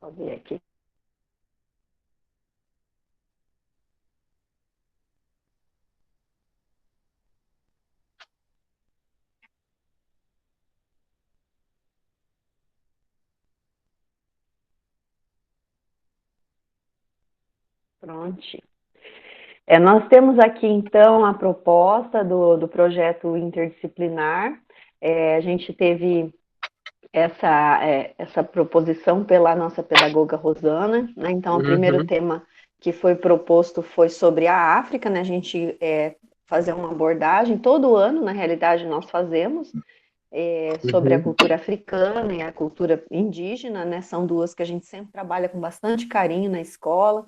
Só ver aqui. Pronto. Nós temos aqui, então, a proposta do projeto interdisciplinar. A gente teve essa proposição pela nossa pedagoga Rosana, né? Então, o primeiro Uhum, tema que foi proposto foi sobre a África, né? A gente fazer uma abordagem, todo ano, na realidade, nós fazemos, sobre a uhum, cultura africana e a cultura indígena, né? São duas que a gente sempre trabalha com bastante carinho na escola.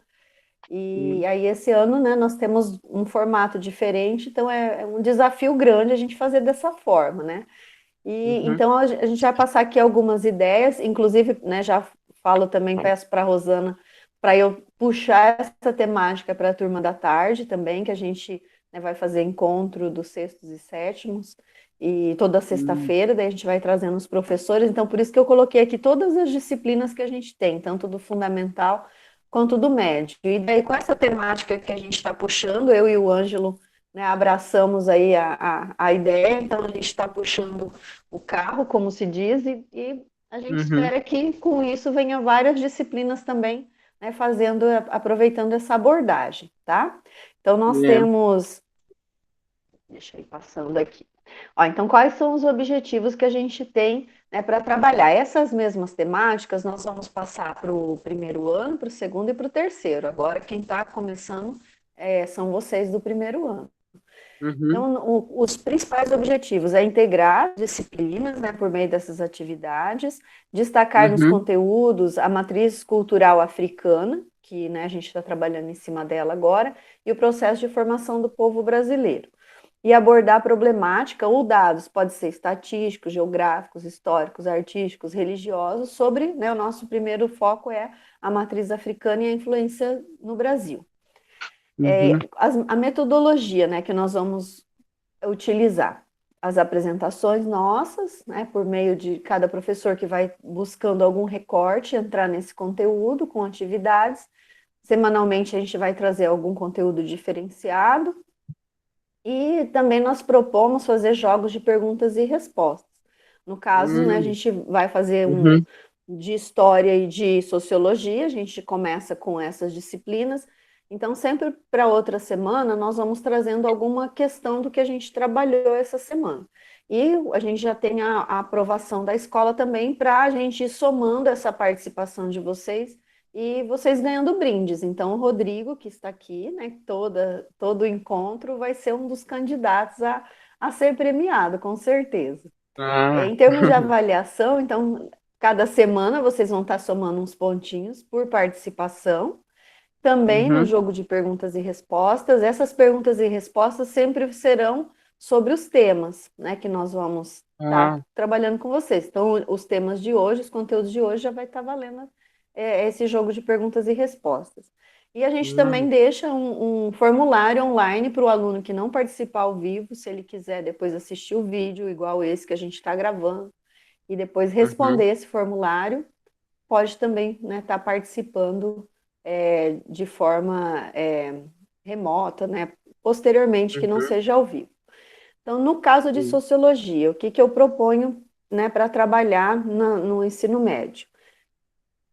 E uhum, aí, esse ano, né, nós temos um formato diferente, então é um desafio grande a gente fazer dessa forma, né? E uhum. então a gente vai passar aqui algumas ideias, inclusive, né, já falo também, peço para a Rosana para eu puxar essa temática para a turma da tarde também, que a gente, né, vai fazer encontro dos sextos e sétimos, e toda Uhum. sexta-feira, daí a gente vai trazendo os professores, então por isso que eu coloquei aqui todas as disciplinas que a gente tem, tanto do fundamental quanto do médio. E daí com essa temática que a gente está puxando, eu e o Ângelo, né, abraçamos aí a ideia, então a gente está puxando o carro, como se diz, e a gente Uhum. espera que com isso venha várias disciplinas também, né, aproveitando essa abordagem, tá? Então nós É. temos, deixa eu ir passando aqui. Ó, então quais são os objetivos que a gente tem, né, para trabalhar? Essas mesmas temáticas nós vamos passar para o primeiro ano, para o segundo e para o terceiro. Agora quem está começando são vocês do primeiro ano. Uhum. Então, os principais objetivos é integrar disciplinas, né, por meio dessas atividades, destacar nos Uhum. conteúdos a matriz cultural africana, que, né, a gente está trabalhando em cima dela agora, e o processo de formação do povo brasileiro. E abordar problemática ou dados, pode ser estatísticos, geográficos, históricos, artísticos, religiosos, sobre, né, o nosso primeiro foco é a matriz africana e a influência no Brasil. Uhum. A metodologia, né, que nós vamos utilizar as apresentações nossas, né, por meio de cada professor que vai buscando algum recorte, entrar nesse conteúdo com atividades. Semanalmente a gente vai trazer algum conteúdo diferenciado e também nós propomos fazer jogos de perguntas e respostas. No caso, né, a Uhum. gente vai fazer um Uhum. de história e de sociologia, a gente começa com essas disciplinas. Então, sempre para outra semana, nós vamos trazendo alguma questão do que a gente trabalhou essa semana. E a gente já tem a aprovação da escola também para a gente ir somando essa participação de vocês e vocês ganhando brindes. Então, o Rodrigo, que está aqui, né, todo encontro, vai ser um dos candidatos a ser premiado, com certeza. Ah. Em termos de avaliação, então, cada semana vocês vão estar somando uns pontinhos por participação. Também no Uhum. jogo de perguntas e respostas, essas perguntas e respostas sempre serão sobre os temas, né, que nós vamos estar Ah. trabalhando com vocês. Então, os temas de hoje, os conteúdos de hoje já vai estar valendo esse jogo de perguntas e respostas. E a gente também Uhum. deixa um formulário online para o aluno que não participar ao vivo, se ele quiser depois assistir o vídeo, igual esse que a gente está gravando, e depois Uhum. responder esse formulário, pode também, né, estar participando de forma remota, né, posteriormente, que não Uhum. seja ao vivo. Então, no caso de Sim. sociologia, o que, que eu proponho, né, para trabalhar no ensino médio?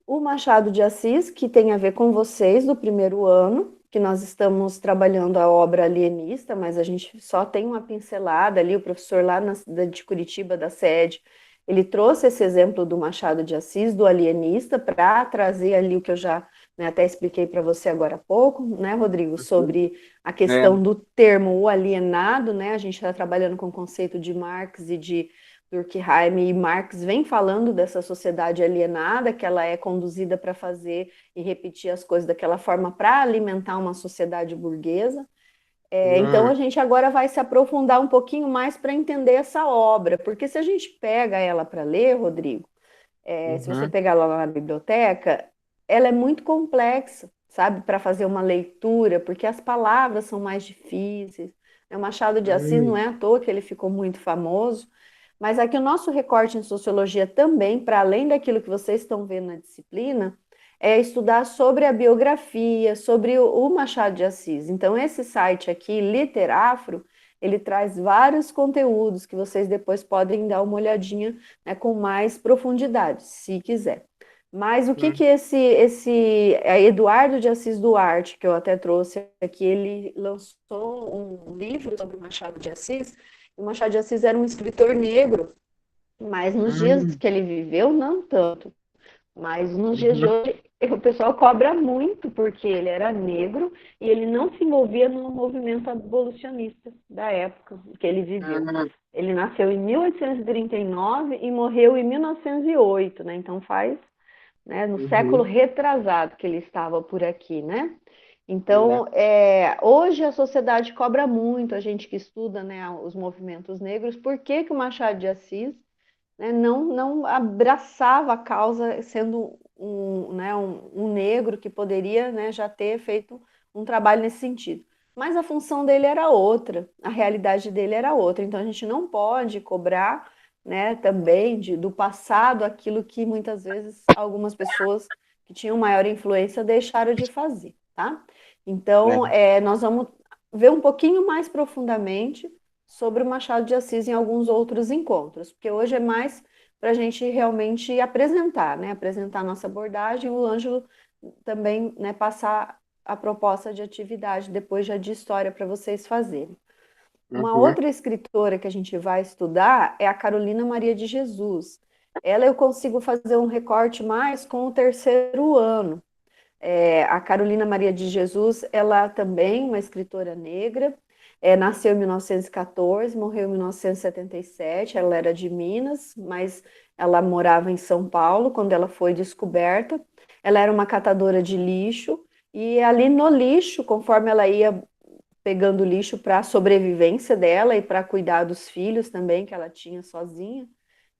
O Machado de Assis, que tem a ver com vocês do primeiro ano, que nós estamos trabalhando a obra alienista, mas a gente só tem uma pincelada ali, o professor lá de Curitiba, da sede, ele trouxe esse exemplo do Machado de Assis, do alienista, para trazer ali o que eu já, né, até expliquei para você agora há pouco, né, Rodrigo, Uhum. sobre a É. questão do termo o alienado, né, a gente está trabalhando com o conceito de Marx e de Durkheim e Marx vem falando dessa sociedade alienada, que ela é conduzida para fazer e repetir as coisas daquela forma para alimentar uma sociedade burguesa. Então Ah. a gente agora vai se aprofundar um pouquinho mais para entender essa obra, porque se a gente pega ela para ler, Rodrigo, se você Uhum. pegar lá na biblioteca, ela é muito complexa, sabe, para fazer uma leitura, porque as palavras são mais difíceis. O Machado de Assis não Uhum. é à toa que ele ficou muito famoso, mas aqui o nosso recorte em sociologia também, para além daquilo que vocês estão vendo na disciplina, é estudar sobre a biografia, sobre o Machado de Assis. Então, esse site aqui, Literafro, ele traz vários conteúdos que vocês depois podem dar uma olhadinha, né, com mais profundidade, se quiser. Mas o que Hum. que esse Eduardo de Assis Duarte, que eu até trouxe aqui, ele lançou um livro sobre o Machado de Assis. O Machado de Assis era um escritor negro, mas nos dias Hum. que ele viveu, não tanto. Mas nos dias de Uhum. hoje, o pessoal cobra muito, porque ele era negro e ele não se envolvia no movimento abolicionista da época que ele viveu. Hum. Ele nasceu em 1839 e morreu em 1908, né? Então faz, né, no século Uhum. retrasado que ele estava por aqui, né? Né? Então, hoje a sociedade cobra muito, a gente que estuda, né, os movimentos negros, por que que o Machado de Assis, né, não abraçava a causa sendo né, um negro que poderia, né, já ter feito um trabalho nesse sentido. Mas a função dele era outra, a realidade dele era outra. Então a gente não pode cobrar, né, também do passado aquilo que muitas vezes algumas pessoas que tinham maior influência deixaram de fazer, tá? Então, Né? nós vamos ver um pouquinho mais profundamente sobre o Machado de Assis em alguns outros encontros, porque hoje é mais para a gente realmente apresentar, né? Apresentar a nossa abordagem, o Ângelo também, né, passar a proposta de atividade, depois já de história para vocês fazerem. Uma Uhum. outra escritora que a gente vai estudar é a Carolina Maria de Jesus. Ela eu consigo fazer um recorte mais com o terceiro ano. A Carolina Maria de Jesus, ela também uma escritora negra, nasceu em 1914, morreu em 1977, ela era de Minas, mas ela morava em São Paulo quando ela foi descoberta. Ela era uma catadora de lixo, e ali no lixo, conforme ela ia pegando lixo para a sobrevivência dela e para cuidar dos filhos também, que ela tinha sozinha,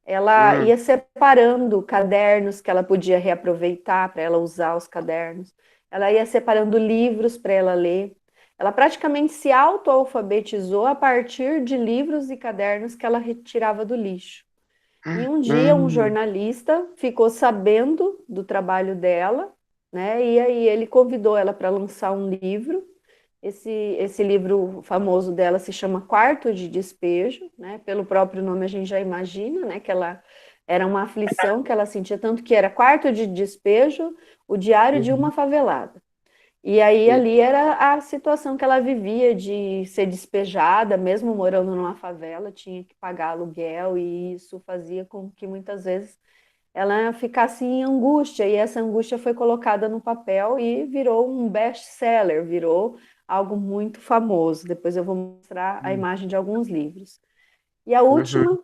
ela Hum. ia separando cadernos que ela podia reaproveitar para ela usar os cadernos. Ela ia separando livros para ela ler. Ela praticamente se autoalfabetizou a partir de livros e cadernos que ela retirava do lixo. E um dia um Hum. jornalista ficou sabendo do trabalho dela, né? E aí ele convidou ela para lançar um livro. Esse livro famoso dela se chama Quarto de Despejo, né? Pelo próprio nome a gente já imagina, né? Que ela era uma aflição que ela sentia tanto que era Quarto de Despejo, o diário de uma Uhum. favelada. E aí Sim. ali era a situação que ela vivia de ser despejada, mesmo morando numa favela, tinha que pagar aluguel e isso fazia com que muitas vezes ela ficasse em angústia, e essa angústia foi colocada no papel e virou um best-seller, virou algo muito famoso. Depois eu vou mostrar a imagem de alguns livros. E a Uhum. última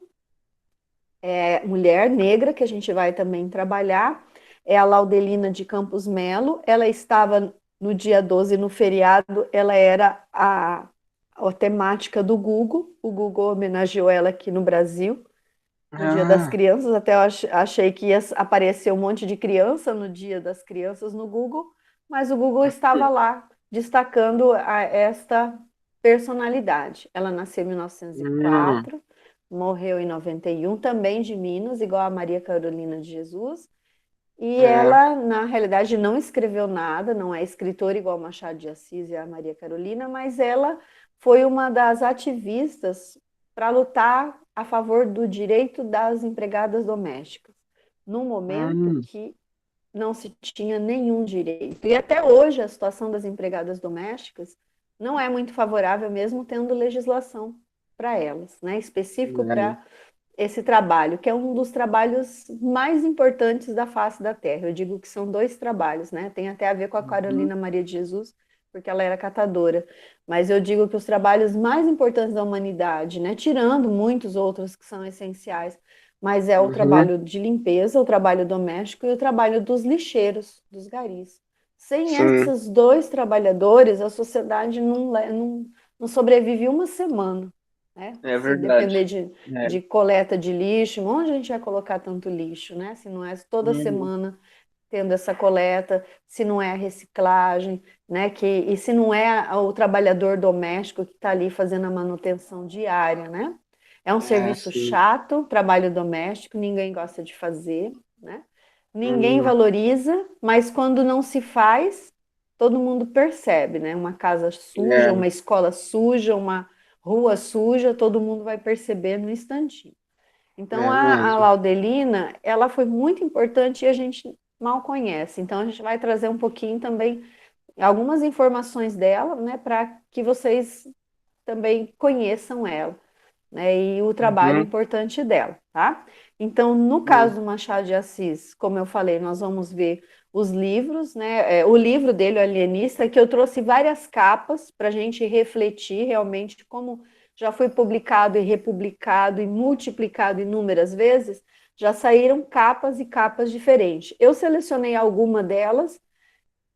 mulher negra que a gente vai também trabalhar é a Laudelina de Campos Melo. Ela estava no dia 12 no feriado, ela era a temática do Google. O Google homenageou ela aqui no Brasil no Dia das Ah. Crianças, até eu achei que ia aparecer um monte de criança no Dia das Crianças no Google, mas o Google estava lá destacando esta personalidade. Ela nasceu em Hum. 1904, morreu em 91, também de Minas, igual a Maria Carolina de Jesus. E É. ela, na realidade, não escreveu nada, não é escritora igual Machado de Assis e a Maria Carolina, mas ela foi uma das ativistas para lutar a favor do direito das empregadas domésticas, num momento Hum. que não se tinha nenhum direito. E até hoje a situação das empregadas domésticas não é muito favorável, mesmo tendo legislação para elas, né? Específico É. para esse trabalho, que é um dos trabalhos mais importantes da face da Terra. Eu digo que são dois trabalhos, né? Tem até a ver com a Uhum. Carolina Maria de Jesus, porque ela era catadora. Mas eu digo que os trabalhos mais importantes da humanidade, né? Tirando muitos outros que são essenciais, mas é o Uhum. trabalho de limpeza, o trabalho doméstico e o trabalho dos lixeiros, dos garis. Sem Sim. esses dois trabalhadores, a sociedade não sobrevive uma semana, né? É Se depender verdade. É. de coleta de lixo, onde a gente vai colocar tanto lixo, né? Se não é toda Uhum. semana tendo essa coleta, se não é a reciclagem, né? E se não é o trabalhador doméstico que está ali fazendo a manutenção diária, né? É um É, serviço sim. chato, trabalho doméstico, ninguém gosta de fazer, né? ninguém valoriza, mas quando não se faz, todo mundo percebe, né? Uma casa suja, É, uma escola suja, uma rua suja, todo mundo vai perceber no instantinho. Então, é a mesmo. Laudelina, ela foi muito importante e a gente mal conhece. Então, a gente vai trazer um pouquinho também, algumas informações dela, né, para que vocês também conheçam ela, né, e o trabalho Uhum, importante dela, tá? Então, no caso uhum, do Machado de Assis, como eu falei, nós vamos ver os livros, né? O livro dele, o Alienista, que eu trouxe várias capas para a gente refletir realmente como já foi publicado e republicado e multiplicado inúmeras vezes, já saíram capas e capas diferentes. Eu selecionei alguma delas,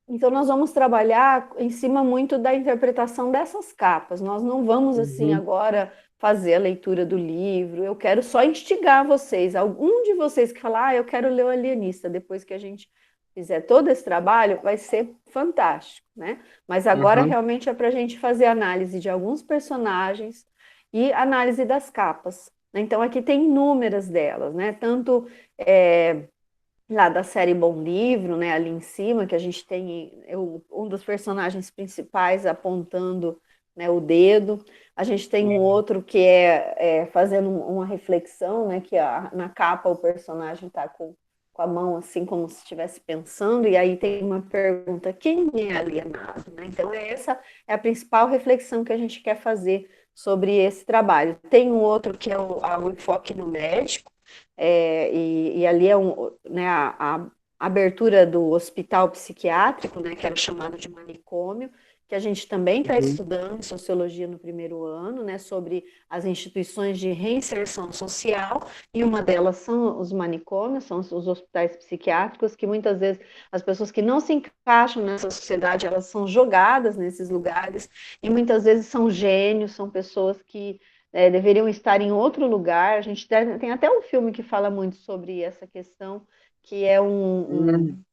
então, nós vamos trabalhar em cima muito da interpretação dessas capas. Nós não vamos, assim, uhum, agora fazer a leitura do livro. Eu quero só instigar vocês. Algum de vocês que falar, eu quero ler o Alienista, depois que a gente fizer todo esse trabalho, vai ser fantástico, né? Mas agora uhum, realmente é para a gente fazer análise de alguns personagens e análise das capas. Então, aqui tem inúmeras delas, né? Tanto. Lá da série Bom Livro, né, ali em cima, que a gente tem um dos personagens principais apontando, né, o dedo. A gente tem um outro que é fazendo uma reflexão, né, que na capa o personagem está com a mão assim como se estivesse pensando, e aí tem uma pergunta: quem é alienado? Né? Então, essa é a principal reflexão que a gente quer fazer sobre esse trabalho. Tem um outro que é o enfoque no médico, e ali né, a abertura do hospital psiquiátrico, né, que era chamado de manicômio, que a gente também está uhum, estudando em sociologia no primeiro ano, né, sobre as instituições de reinserção social, e uma delas são os manicômios, são os hospitais psiquiátricos, que muitas vezes as pessoas que não se encaixam nessa sociedade, elas são jogadas nesses lugares, e muitas vezes são gênios, são pessoas que deveriam estar em outro lugar. A gente tem até um filme que fala muito sobre essa questão, que é uhum.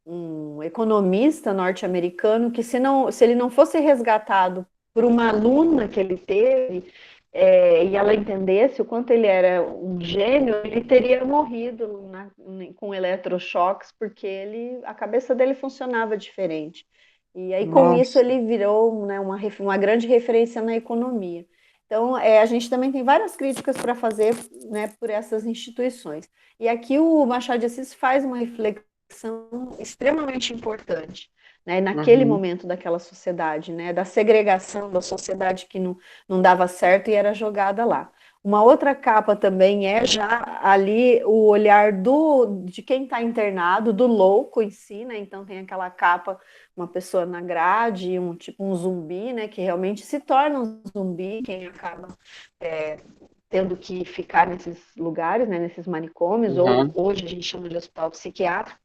um economista norte-americano que, se ele não fosse resgatado por uma aluna que ele teve, e ela entendesse o quanto ele era um gênio, ele teria morrido com eletrochoques, porque a cabeça dele funcionava diferente. E aí, com isso, Nossa. ele virou, né, uma grande referência na economia. Então, a gente também tem várias críticas para fazer, né, por essas instituições. E aqui o Machado de Assis faz uma reflexão extremamente importante, né, naquele Uhum, momento daquela sociedade, né, da segregação da sociedade que não dava certo e era jogada lá. Uma outra capa também é já ali o olhar de quem está internado, do louco em si, né? Então tem aquela capa, uma pessoa na grade, tipo um zumbi, né? Que realmente se torna um zumbi, quem acaba é, tendo que ficar nesses lugares, né? Nesses manicômios, ou uhum, hoje a gente chama de hospital psiquiátrico.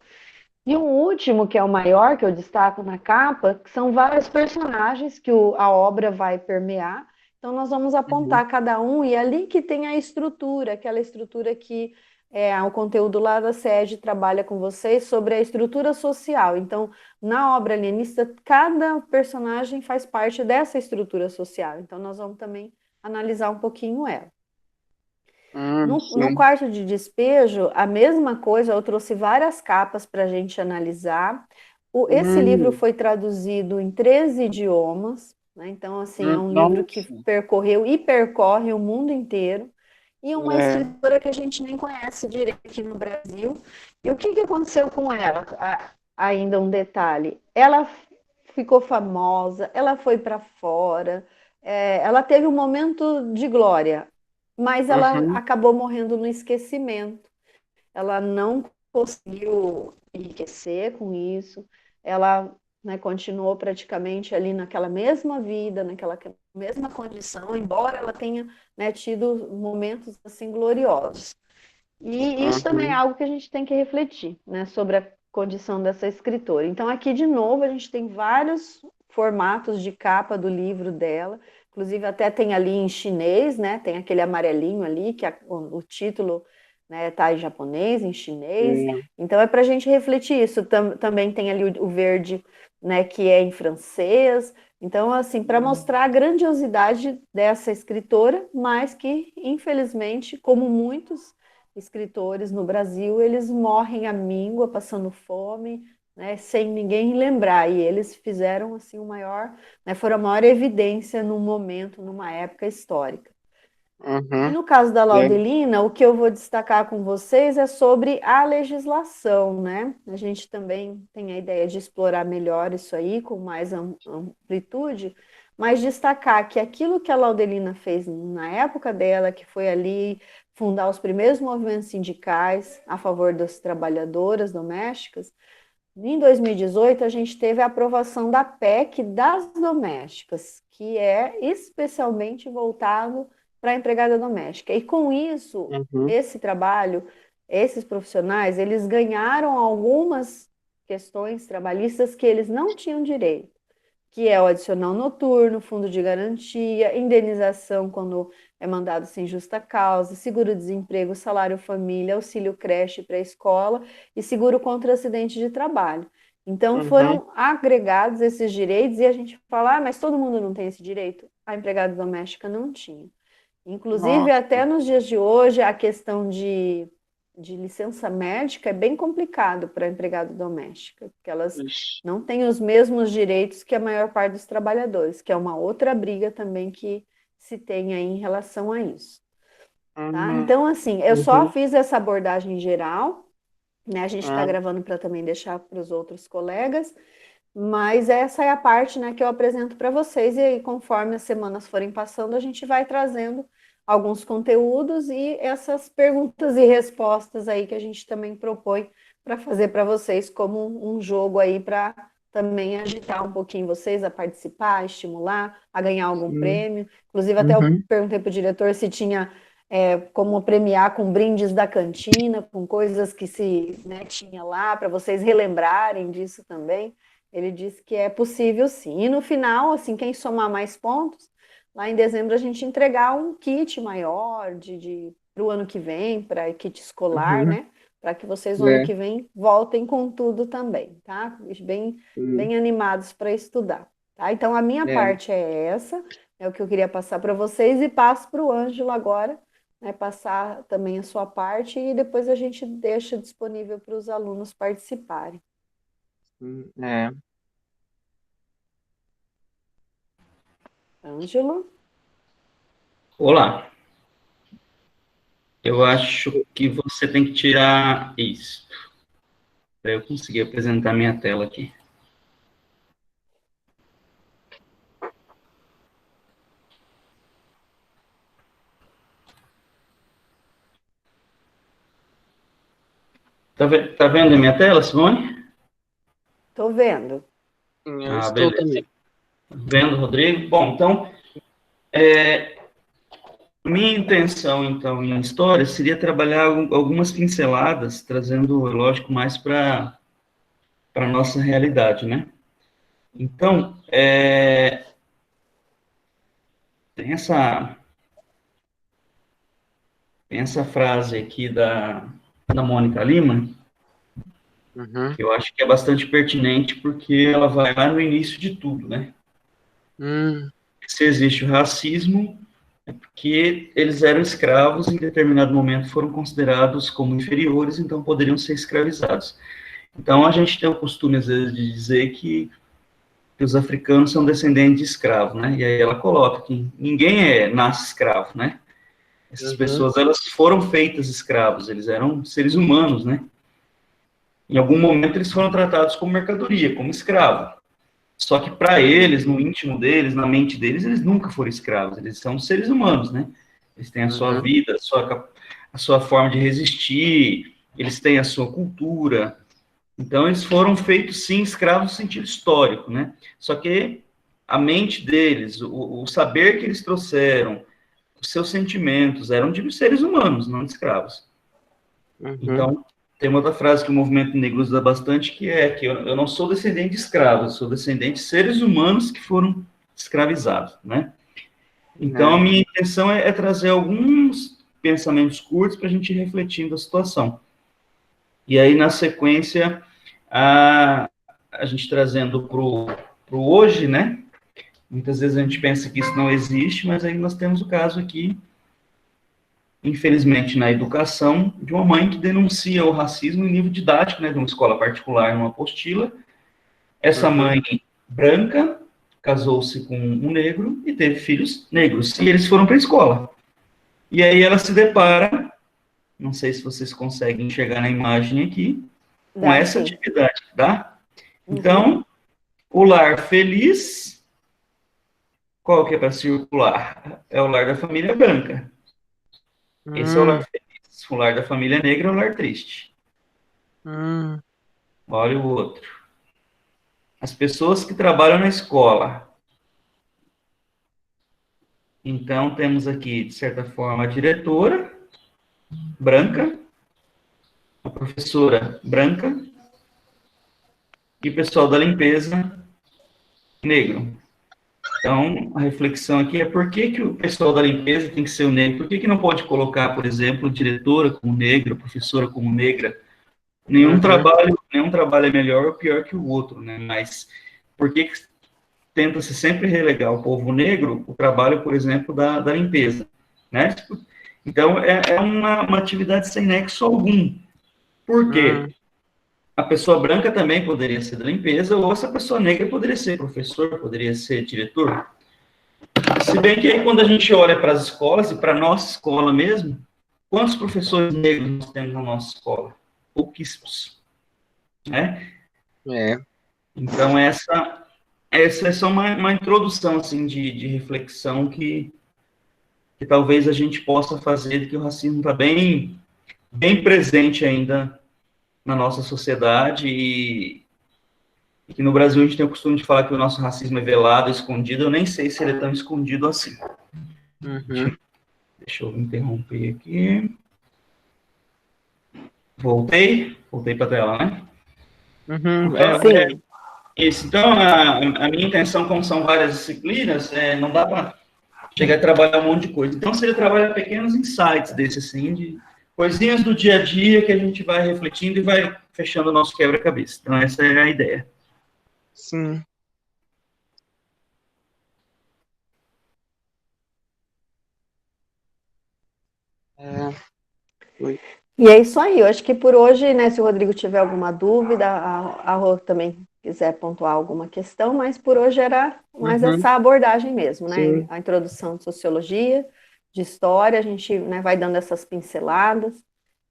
E um último, que é o maior, que eu destaco na capa, que são vários personagens que a obra vai permear. Então, nós vamos uhum. apontar cada um, e é ali que tem a estrutura, aquela estrutura que o conteúdo lá da sede trabalha com vocês sobre a estrutura social. Então, na obra alienista, cada personagem faz parte dessa estrutura social. Então, nós vamos também analisar um pouquinho ela. No Sim. quarto de despejo, a mesma coisa, eu trouxe várias capas para a gente analisar. Esse livro Hum, foi traduzido em 13 idiomas, né? Então, assim, é um livro que nossa. percorreu e percorre o mundo inteiro. E uma É. escritora que a gente nem conhece direito aqui no Brasil. E o que aconteceu com ela? Ainda um detalhe: ela ficou famosa, ela foi para fora, ela teve um momento de glória, mas ela Uhum, acabou morrendo no esquecimento. Ela não conseguiu enriquecer com isso. Ela, né, continuou praticamente ali naquela mesma vida, naquela mesma condição, embora ela tenha, né, tido momentos assim gloriosos. E isso também é uhum, algo que a gente tem que refletir, né, sobre a condição dessa escritora. Então, aqui de novo, a gente tem vários formatos de capa do livro dela, inclusive até tem ali em chinês, né? Tem aquele amarelinho ali, que o título, né, tá em japonês, em chinês. é, Então, é para a gente refletir isso. Também tem ali o verde, né, que é em francês. Então, assim, para mostrar a grandiosidade dessa escritora, mas que, infelizmente, como muitos escritores no Brasil, eles morrem à míngua, passando fome, né, sem ninguém lembrar, e eles fizeram assim o maior, né, foram a maior evidência num momento, numa época histórica. E no caso da Laudelina, o que eu vou destacar com vocês é sobre a legislação, né? A gente também tem a ideia de explorar melhor isso aí, com mais amplitude, mas destacar que aquilo que a Laudelina fez na época dela, que foi ali fundar os primeiros movimentos sindicais a favor das trabalhadoras domésticas, em 2018 a gente teve a aprovação da PEC das domésticas, que é especialmente voltado para a empregada doméstica. E com isso, esse trabalho, esses profissionais, eles ganharam algumas questões trabalhistas que eles não tinham direito, que é o adicional noturno, fundo de garantia, indenização quando é mandado sem justa causa, seguro-desemprego, salário-família, auxílio creche para a escola e seguro contra acidente de trabalho. Então, foram agregados esses direitos e a gente fala, mas todo mundo não tem esse direito? A empregada doméstica não tinha. Inclusive, até nos dias de hoje, a questão de licença médica é bem complicado para a empregada doméstica, porque elas não têm os mesmos direitos que a maior parte dos trabalhadores, que é uma outra briga também que se tem aí em relação a isso. Tá? Então, assim, eu só fiz essa abordagem geral, né? A gente está gravando para também deixar para os outros colegas, mas essa é a parte, né, que eu apresento para vocês, e aí, conforme as semanas forem passando, a gente vai trazendo alguns conteúdos e essas perguntas e respostas aí que a gente também propõe para fazer para vocês como um jogo aí para também agitar um pouquinho vocês a participar, a estimular, a ganhar algum prêmio. Inclusive, até eu perguntei para o diretor se tinha como premiar com brindes da cantina, com coisas que se, né, tinha lá, para vocês relembrarem disso também. Ele disse que é possível sim. E no final, assim, quem somar mais pontos, lá em dezembro a gente entregar um kit maior para o ano que vem, para kit escolar, né? Para que vocês no ano que vem voltem com tudo também, tá? Bem animados para estudar, tá? Então a minha parte é essa, é o que eu queria passar para vocês, e passo para o Ângelo agora, né, passar também a sua parte, e depois a gente deixa disponível para os alunos participarem. Ângelo? Olá. Eu acho que você tem que tirar isso, para eu conseguir apresentar minha tela aqui. Tá vendo a minha tela, Simone? Estou vendo. Beleza. Também. Vendo, Rodrigo? Bom, então, minha intenção, então, em história seria trabalhar algumas pinceladas, trazendo, lógico, mais para a nossa realidade, né? Então, tem essa frase aqui da Mônica Lima, que eu acho que é bastante pertinente, porque ela vai lá no início de tudo, né? Se existe o racismo, é porque eles eram escravos e em determinado momento foram considerados como inferiores, então poderiam ser escravizados. Então a gente tem o costume, às vezes, de dizer que os africanos são descendentes de escravos, né? E aí ela coloca que ninguém nasce escravo, né? Essas pessoas, elas foram feitas escravos, eles eram seres humanos, né? Em algum momento eles foram tratados como mercadoria, como escravo. Só que para eles, no íntimo deles, na mente deles, eles nunca foram escravos, eles são seres humanos, né? Eles têm a sua vida, a sua forma de resistir, eles têm a sua cultura. Então, eles foram feitos, sim, escravos no sentido histórico, né? Só que a mente deles, o saber que eles trouxeram, os seus sentimentos, eram de seres humanos, não de escravos. Então, tem uma outra frase que o movimento negro usa bastante, que é que eu não sou descendente de escravos, eu sou descendente de seres humanos que foram escravizados, né? Então, a minha intenção é trazer alguns pensamentos curtos para a gente ir refletindo a situação. E aí, na sequência, a gente trazendo para o hoje, né? Muitas vezes a gente pensa que isso não existe, mas aí nós temos o caso aqui infelizmente, na educação, de uma mãe que denuncia o racismo em nível didático, né, de uma escola particular, numa apostila. Essa mãe branca casou-se com um negro e teve filhos negros, e eles foram para a escola. E aí ela se depara, não sei se vocês conseguem enxergar na imagem aqui, com essa atividade, tá? Então, o lar feliz, qual que é para circular? É o lar da família branca. Esse é o lar feliz. O lar da família negra é o lar triste. Olha o outro. As pessoas que trabalham na escola. Então, temos aqui, de certa forma, a diretora, branca, a professora, branca, e o pessoal da limpeza, negro. Então, a reflexão aqui é por que, que o pessoal da limpeza tem que ser o negro? Por que, que não pode colocar, por exemplo, diretora como negra, professora como negra? Nenhum trabalho é melhor ou pior que o outro, né? Mas por que tenta-se sempre relegar o povo negro o trabalho, por exemplo, da limpeza, né? Então, é uma atividade sem nexo algum. Por quê? A pessoa branca também poderia ser da limpeza, ou essa pessoa negra poderia ser professor, poderia ser diretor. Se bem que aí, quando a gente olha para as escolas, e para a nossa escola mesmo, quantos professores negros nós temos na nossa escola? Pouquíssimos. Né? Então, essa é só uma introdução, assim, de reflexão que talvez a gente possa fazer, de que o racismo está bem presente ainda na nossa sociedade, e que no Brasil a gente tem o costume de falar que o nosso racismo é velado, escondido. Eu nem sei se ele é tão escondido assim. Deixa eu interromper aqui. Voltei para a tela, né? Isso. Então, a minha intenção, como são várias disciplinas, não dá para chegar a trabalhar um monte de coisa. Então, seria trabalhar pequenos insights desse, assim, de coisinhas do dia a dia que a gente vai refletindo e vai fechando o nosso quebra-cabeça. Então, essa é a ideia. Sim. E é isso aí. Eu acho que por hoje, né, se o Rodrigo tiver alguma dúvida, a Rô também quiser pontuar alguma questão, mas por hoje era mais essa abordagem mesmo, né? Sim. A introdução de sociologia, de história, a gente, né, vai dando essas pinceladas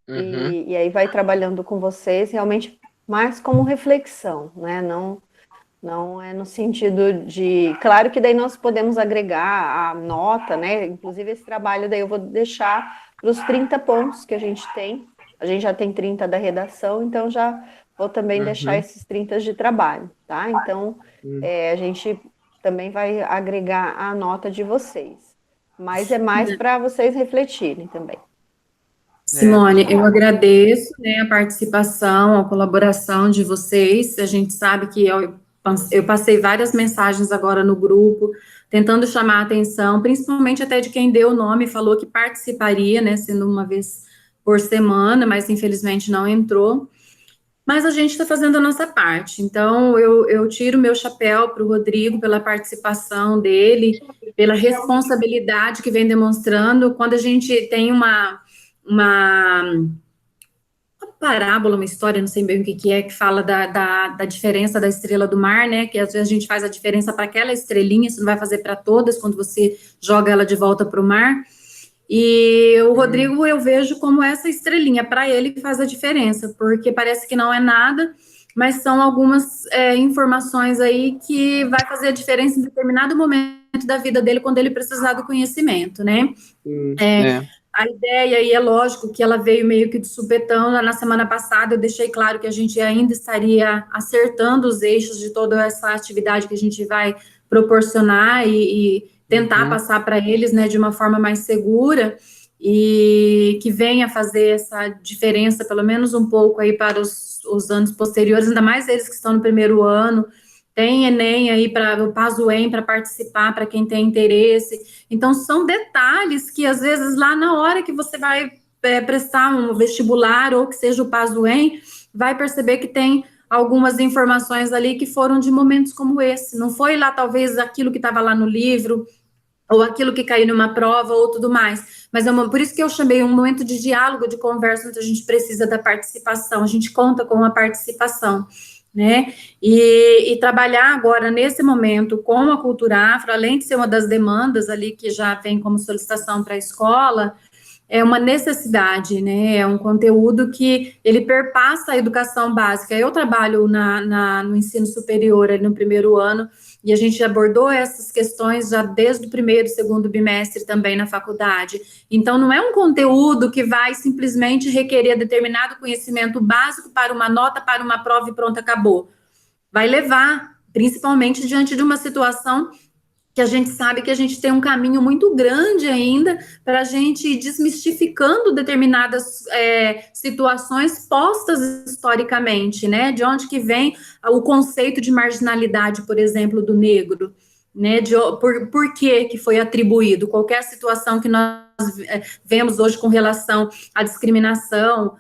e aí vai trabalhando com vocês realmente mais como reflexão, né? Não é no sentido de... Claro que daí nós podemos agregar a nota, né? Inclusive esse trabalho daí eu vou deixar para os 30 pontos que a gente tem. A gente já tem 30 da redação, então já vou também deixar esses 30 de trabalho, tá? Então, a gente também vai agregar a nota de vocês. Mas é mais para vocês refletirem também. Simone, eu agradeço, né, a participação, a colaboração de vocês. A gente sabe que eu passei várias mensagens agora no grupo, tentando chamar a atenção, principalmente até de quem deu o nome, falou que participaria, né, sendo uma vez por semana, mas infelizmente não entrou. Mas a gente está fazendo a nossa parte. Então, eu tiro meu chapéu para o Rodrigo pela participação dele, pela responsabilidade que vem demonstrando. Quando a gente tem uma parábola, uma história, não sei bem o que é, que fala da diferença da estrela do mar, né, que às vezes a gente faz a diferença para aquela estrelinha, você não vai fazer para todas, quando você joga ela de volta para o mar, e o Rodrigo eu vejo como essa estrelinha, para ele faz a diferença, porque parece que não é nada, mas são algumas informações aí que vai fazer a diferença em determinado momento da vida dele, quando ele precisar do conhecimento, né? A ideia, e é lógico que ela veio meio que de supetão. Na semana passada eu deixei claro que a gente ainda estaria acertando os eixos de toda essa atividade que a gente vai proporcionar e tentar passar para eles, né, de uma forma mais segura e que venha fazer essa diferença, pelo menos um pouco aí para os anos posteriores, ainda mais eles que estão no primeiro ano. Tem Enem aí, para o Pazuem, para participar, para quem tem interesse. Então, são detalhes que, às vezes, lá na hora que você vai prestar um vestibular, ou que seja o Pazuem, vai perceber que tem algumas informações ali que foram de momentos como esse. Não foi lá, talvez, aquilo que estava lá no livro, ou aquilo que caiu numa prova, ou tudo mais. Mas por isso que eu chamei um momento de diálogo, de conversa, onde a gente precisa da participação, a gente conta com a participação, né? E trabalhar agora, nesse momento, com a cultura afro, além de ser uma das demandas ali que já vem como solicitação para a escola, é uma necessidade, né? É um conteúdo que ele perpassa a educação básica. Eu trabalho no ensino superior, ali no primeiro ano, e a gente abordou essas questões já desde o primeiro e segundo bimestre também na faculdade. Então, não é um conteúdo que vai simplesmente requerer determinado conhecimento básico para uma nota, para uma prova e pronto, acabou. Vai levar, principalmente diante de uma situação que a gente sabe que a gente tem um caminho muito grande ainda para a gente ir desmistificando determinadas situações postas historicamente, né? De onde que vem o conceito de marginalidade, por exemplo, do negro, né? Por que foi atribuído? Qualquer situação que nós vemos hoje com relação à discriminação,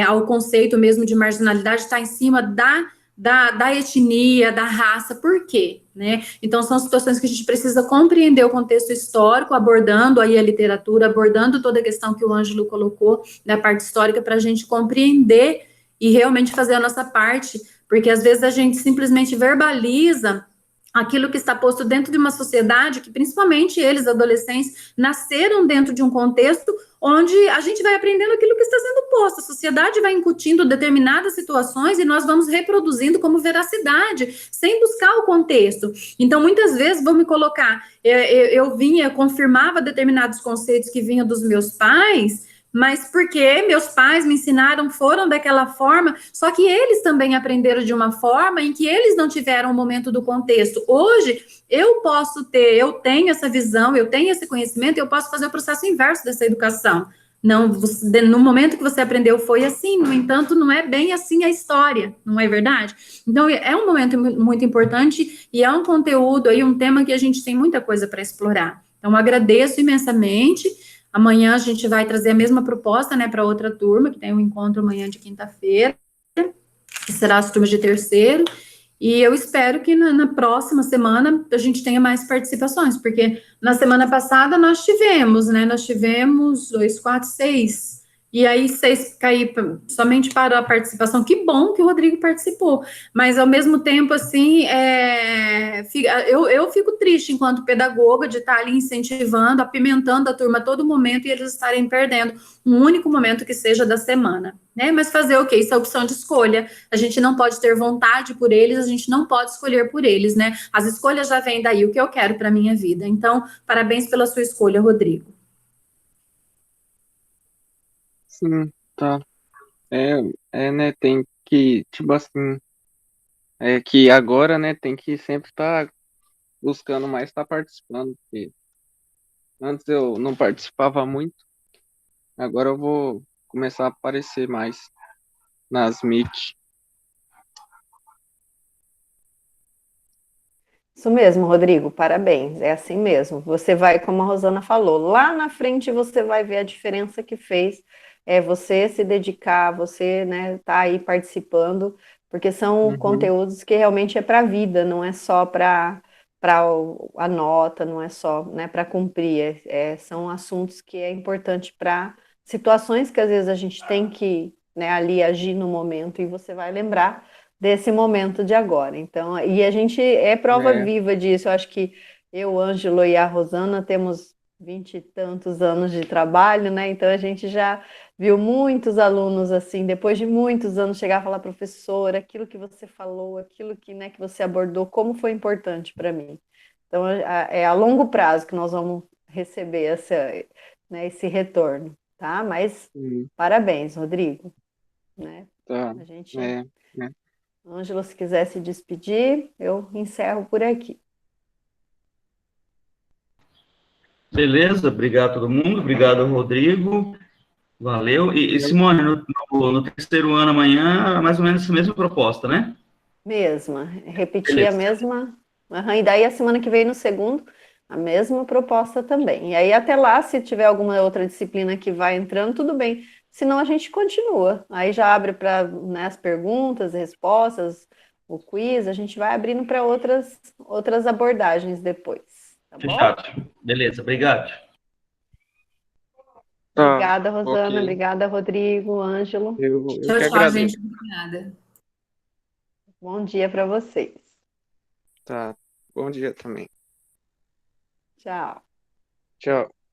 ao conceito mesmo de marginalidade, está em cima da etnia, da raça, por quê? Né? Então, são situações que a gente precisa compreender o contexto histórico, abordando aí a literatura, abordando toda a questão que o Ângelo colocou da parte histórica, para a gente compreender e realmente fazer a nossa parte, porque às vezes a gente simplesmente verbaliza aquilo que está posto dentro de uma sociedade que, principalmente eles, adolescentes, nasceram dentro de um contexto onde a gente vai aprendendo aquilo que está sendo posto. A sociedade vai incutindo determinadas situações e nós vamos reproduzindo como veracidade, sem buscar o contexto. Então, muitas vezes, vou me colocar, eu confirmava determinados conceitos que vinham dos meus pais, mas porque meus pais me ensinaram, foram daquela forma, só que eles também aprenderam de uma forma em que eles não tiveram o momento do contexto. Hoje, eu tenho essa visão, eu tenho esse conhecimento, eu posso fazer o processo inverso dessa educação. Não, no momento que você aprendeu foi assim, no entanto, não é bem assim a história, não é verdade? Então, é um momento muito importante e é um conteúdo aí, um tema que a gente tem muita coisa para explorar. Então, agradeço imensamente. Amanhã a gente vai trazer a mesma proposta, né, para outra turma, que tem um encontro amanhã de quinta-feira, que será as turmas de terceiro, e eu espero que na próxima semana a gente tenha mais participações, porque na semana passada nós tivemos 2, 4, 6, e aí 6 cair somente para a participação. Que bom que o Rodrigo participou, mas ao mesmo tempo, assim, eu fico triste enquanto pedagoga de estar ali incentivando, apimentando a turma a todo momento e eles estarem perdendo um único momento que seja da semana, né? Mas fazer o quê? Isso é opção de escolha. A gente não pode ter vontade por eles, a gente não pode escolher por eles, né? As escolhas já vêm daí, o que eu quero para a minha vida. Então, parabéns pela sua escolha, Rodrigo. Sim, tá. Né, tem que, tipo assim, que agora, né, tem que sempre estar buscando mais estar participando, porque antes eu não participava muito, agora eu vou começar a aparecer mais nas Meet. Isso mesmo, Rodrigo, parabéns. É assim mesmo. Você vai, como a Rosana falou, lá na frente você vai ver a diferença que fez você se dedicar, você, né, tá aí participando, porque são conteúdos que realmente é para a vida, não é só para a nota, não é só, né, para cumprir. São assuntos que é importante para situações que às vezes a gente tem que, né, ali agir no momento e você vai lembrar desse momento de agora. Então, e a gente é prova viva disso. Eu acho que eu, o Ângelo e a Rosana temos 20 e tantos anos de trabalho, né? Então a gente já viu muitos alunos assim, depois de muitos anos, chegar a falar, professora, aquilo que você falou, aquilo que, né, que você abordou, como foi importante para mim. Então é a longo prazo que nós vamos receber né, esse retorno, tá? Mas parabéns, Rodrigo. Né? Tá. A gente... Ângelo, se quiser se despedir, eu encerro por aqui. Beleza, obrigado a todo mundo, obrigado, Rodrigo, valeu. E Simone, no terceiro ano amanhã, mais ou menos essa mesma proposta, né? Mesma, repetir a mesma. E daí a semana que vem no segundo, a mesma proposta também. E aí até lá, se tiver alguma outra disciplina que vai entrando, tudo bem. Senão a gente continua. Aí já abre para, né, as perguntas, respostas, o quiz, a gente vai abrindo para outras abordagens depois. Tá bom? Fechado. Beleza, obrigado. Tá, Obrigada, Rosana. ok. Obrigada, Rodrigo, Ângelo. Eu Tchau, que tchau, agradeço. gente. Obrigada. Bom dia para vocês. Tá, bom dia também. Tchau. Tchau.